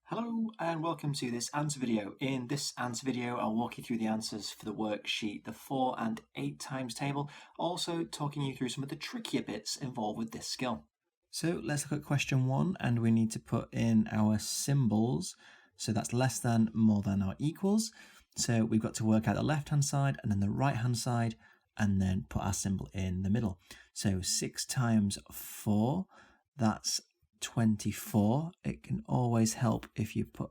Hello and welcome to this answer video. In this answer video, I'll walk you through the answers for the worksheet, the 4 and 8 times table, also talking you through some of the trickier bits involved with this skill. So let's look at question 1, and we need to put in our symbols. So that's less than, more than, or equals. So we've got to work out the left-hand side and then the right-hand side, and then put our symbol in the middle. So 6 times 4, that's 24. It can always help if you put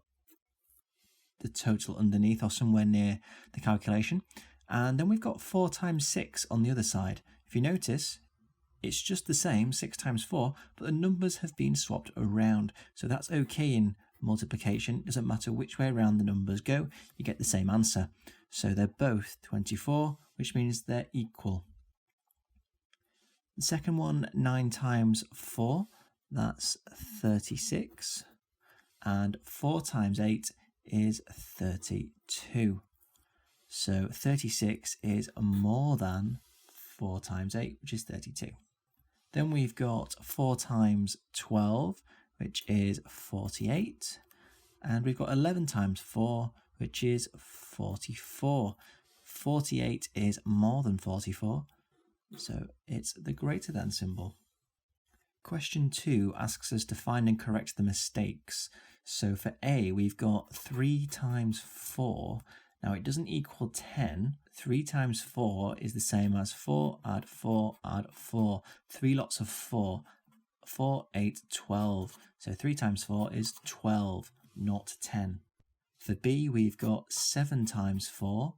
the total underneath or somewhere near the calculation. And then we've got 4 times 6 on the other side. If you notice, it's just the same, 6 times 4, but the numbers have been swapped around. So that's okay in multiplication. It doesn't matter which way around the numbers go, you get the same answer. So they're both 24, which means they're equal. The second one, 9 times 4. That's 36, and 4 times 8 is 32. So 36 is more than 4 times 8, which is 32. Then we've got 4 times 12, which is 48, and we've got 11 times 4, which is 44. 48 is more than 44, so it's the greater than symbol. Question 2 asks us to find and correct the mistakes. So for A, we've got 3 times 4. Now it doesn't equal 10. 3 times 4 is the same as 4 add 4 add 4. 3 lots of 4. 4, 8, 12. So 3 times 4 is 12, not 10. For B, we've got 7 times 4.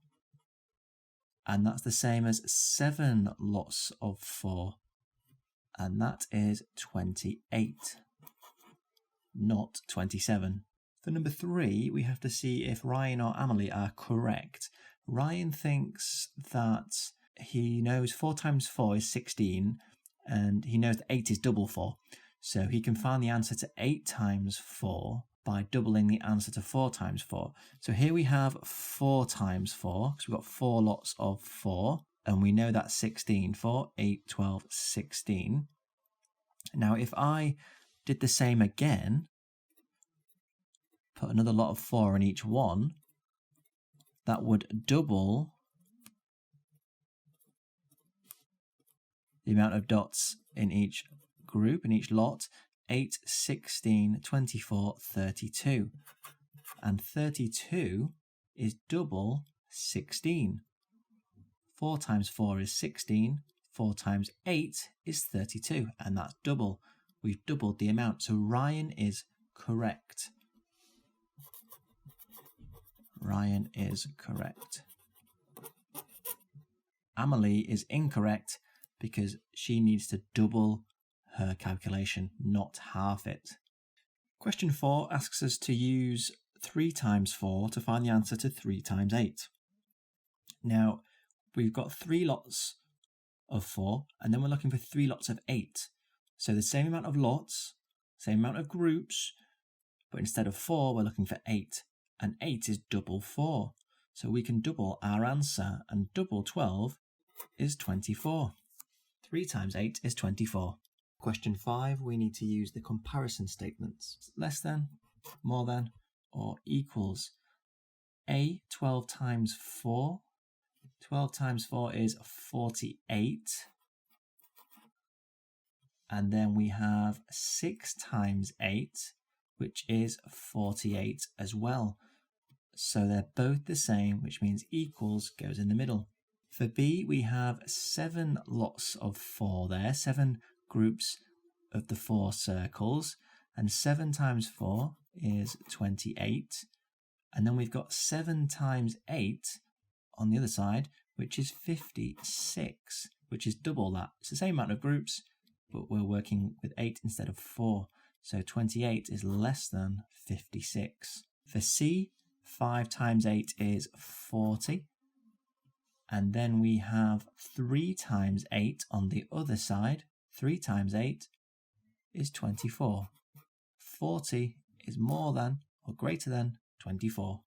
And that's the same as 7 lots of 4. And that is 28, not 27. For number 3, we have to see if Ryan or Amelie are correct. Ryan thinks that he knows 4 times 4 is 16, and he knows that 8 is double 4. So he can find the answer to 8 times 4 by doubling the answer to 4 times 4. So here we have 4 times 4, because we've got 4 lots of 4. And we know that's 16. 4, 8, 12, 16. Now, if I did the same again, put another lot of 4 in each one, that would double the amount of dots in each group, in each lot. 8, 16, 24, 32. And 32 is double 16. 4 times 4 is 16, 4 times 8 is 32, and that's double. We've doubled the amount, so Ryan is correct. Ryan is correct. Amelie is incorrect because she needs to double her calculation, not half it. Question 4 asks us to use 3 times 4 to find the answer to 3 times 8. Now, we've got 3 lots of 4, and then we're looking for 3 lots of 8. So the same amount of lots, same amount of groups, but instead of 4, we're looking for 8. And 8 is double 4. So we can double our answer, and double 12 is 24. 3 times 8 is 24. Question 5, we need to use the comparison statements. Less than, more than, or equals. A, 12 times 4. 12 times 4 is 48. And then we have 6 times 8, which is 48 as well. So they're both the same, which means equals goes in the middle. For B, we have 7 lots of 4 there, 7 groups of the 4 circles. And 7 times 4 is 28. And then we've got 7 times 8 on the other side, which is 56, which is double that. It's the same amount of groups, but we're working with 8 instead of 4. So 28 is less than 56. For C, 5 times 8 is 40. And then we have 3 times 8 on the other side. 3 times 8 is 24. 40 is more than or greater than 24.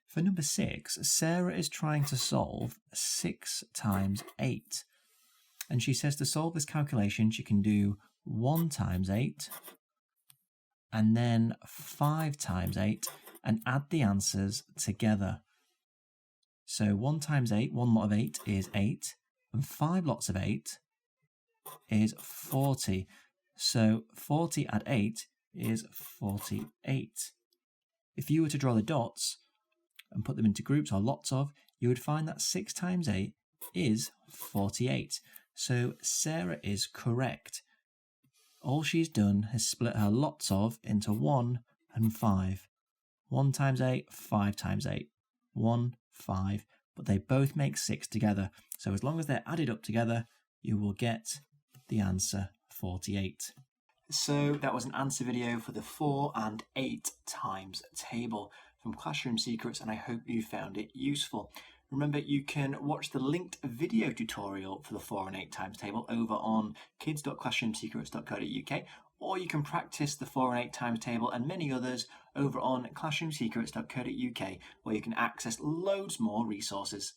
For number 6, Sarah is trying to solve 6 times 8. And she says to solve this calculation, she can do 1 times 8, and then 5 times 8 and add the answers together. So 1 times 8, one lot of 8 is 8, and 5 lots of 8 is 40. So 40 add 8 is 48. If you were to draw the dots and put them into groups or lots of, you would find that 6 times 8 is 48. So Sarah is correct. All she's done is split her lots of into 1 and 5. 1 times 8, 5 times 8. 1, 5, but they both make 6 together. So as long as they're added up together, you will get the answer 48. So that was an answer video for the 4 and 8 times table from Classroom Secrets, and I hope you found it useful. Remember, you can watch the linked video tutorial for the 4 and 8 times table over on kids.classroomsecrets.co.uk, or you can practice the 4 and 8 times table and many others over on classroomsecrets.co.uk, where you can access loads more resources.